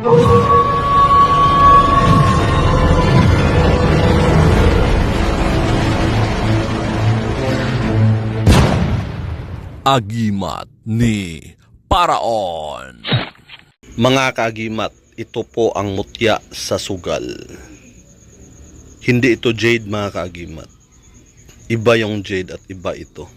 Agimat ni Paraon. Mga kaagimat, ito po ang mutya sa sugal. Hindi ito jade mga kaagimat. Iba yung jade at iba ito.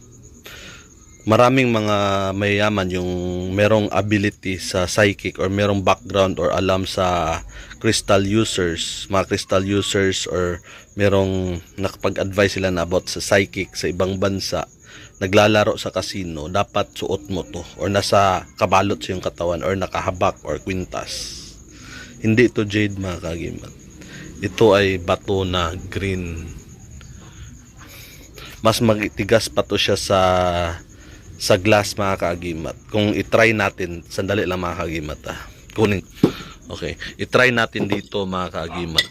Maraming mga mayayaman yung merong ability sa psychic or merong background or alam sa crystal users, mga crystal users, or merong nakapag-advise sila na about sa psychic sa ibang bansa, naglalaro sa casino, dapat suot mo to or nasa kabalot sa iyong katawan or nakahabak or kwintas. Hindi ito jade mga kaagimat. Ito ay bato na green. Mas magtigas pa to siya sa glass mga kaagimat. Kung itry natin, sandali lang mga kaagimat kunin. Okay, itry natin dito mga kaagimat.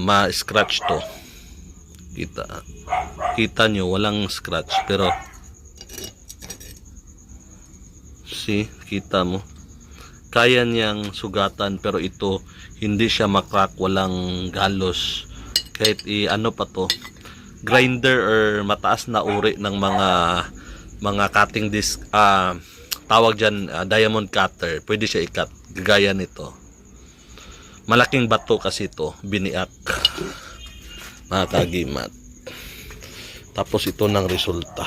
Ma-scratch to. Kita nyo, walang scratch, pero see, kita mo, kaya niyang sugatan, pero ito hindi siya makrack, walang galos. Kahit ano pa to, grinder or mataas na uri ng mga cutting disc, tawag dyan, diamond cutter, pwede siya i-cut, gaya nito. Malaking bato kasi ito, biniak mga kaagimat. Tapos ito ng resulta.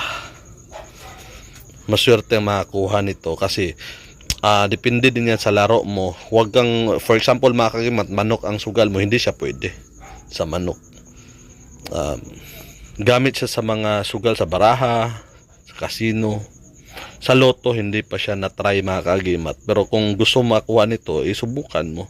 Maswerte ang makakuha nito kasi depende din yan sa laro mo. Huwag kang, for example mga kaagimat, manok ang sugal mo, hindi siya pwede sa manok. Gamit siya sa mga sugal sa baraha, sa casino. Sa loto hindi pa siya na-try mga kaagimat. Pero kung gusto makuha nito, isubukan mo.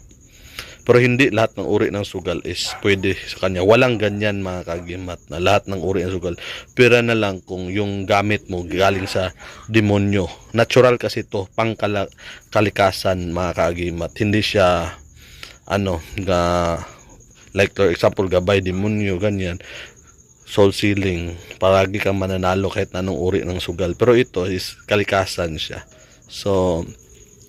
Pero hindi lahat ng uri ng sugal is pwede sa kanya. Walang ganyan mga kaagimat na lahat ng uri ng sugal. Pero na lang kung yung gamit mo galing sa demonyo. Natural kasi ito, pangkalikasan mga kaagimat. Hindi siya like for example gabay, demonyo, ganyan. Soul sealing, palagi kang mananalo kahit anong uri ng sugal. Pero ito is kalikasan siya. So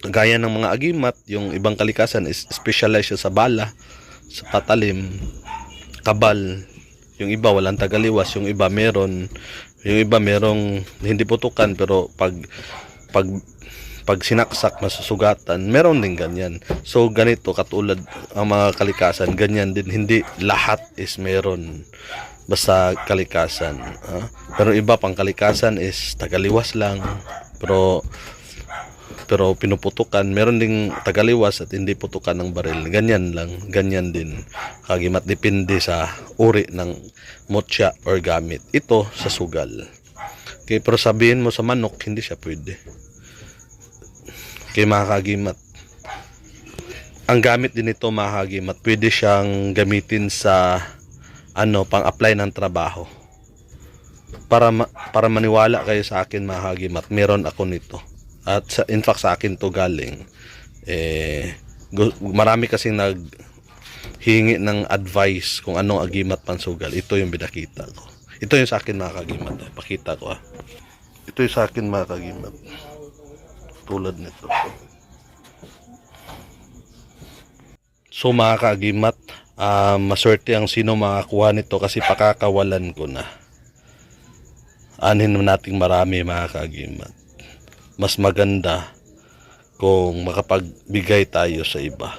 gaya ng mga agimat, yung ibang kalikasan is specialized siya sa bala, sa patalim, kabal. Yung iba walang tagaliwas, yung iba merong hindi putukan, pero pag sinaksak masusugatan, meron din ganyan. So ganito katulad ang mga kalikasan, ganyan din, hindi lahat is meron basta kalikasan. Pero iba pang kalikasan is tagaliwas lang, pero pinuputukan. Meron ding tagaliwas at hindi putukan ng baril. Ganyan lang, ganyan din kaagimat, depende sa uri ng mutya or gamit. Ito sa sugal. Okay, pero sabihin mo sa manok, hindi siya pwede. Okay mga kaagimat, ang gamit din ito mga kaagimat, pwede siyang gamitin sa pang-apply ng trabaho. Para maniwala kayo sa akin mga kaagimat, meron ako nito. At in fact sa akin to galing. Marami kasing naghingi ng advice kung anong agimat pansugal. Ito yung binakita ko. Ito yung sa akin mga kaagimat. Pakita ko Ito yung sa akin mga kaagimat. Tulad nito. So mga kaagimat, maswerte ang sino makakuha nito kasi pakakawalan ko na. Anin nating marami mga kaagimat. Mas maganda kung makapagbigay tayo sa iba.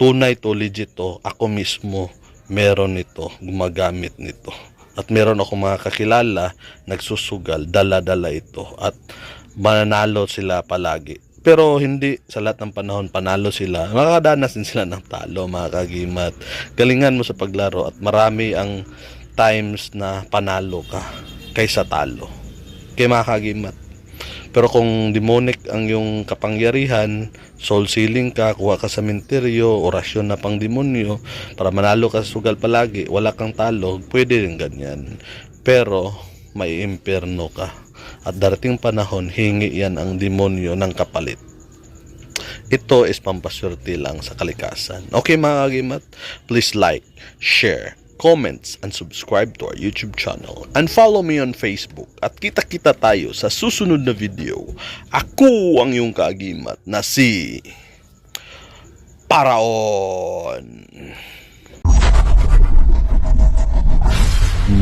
Tunay to, legit to. Ako mismo meron nito, gumagamit nito. At meron ako mga kakilala nagsusugal, dala-dala ito. At mananalo sila palagi. Pero hindi sa lahat ng panahon panalo sila. Makakadanas din sila ng talo mga kaagimat. Galingan mo sa paglaro at marami ang times na panalo ka kaysa talo. Kaya mga kaagimat, pero kung demonic ang yung kapangyarihan, soul sealing ka, kuha ka sa menteryo, orasyon na pang demonyo, para manalo ka sa sugal palagi, wala kang talo, pwede rin ganyan. Pero may imperno ka. At darating panahon, hingi yan ang demonyo ng kapalit. Ito is pampaswerte lang sa kalikasan. Okay mga kaagimat, please like, share, comments, and subscribe to our YouTube channel. And follow me on Facebook. At kita-kita tayo sa susunod na video. Ako ang iyong kaagimat na si Paraon.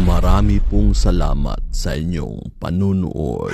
Marami pong salamat sa inyong panunood.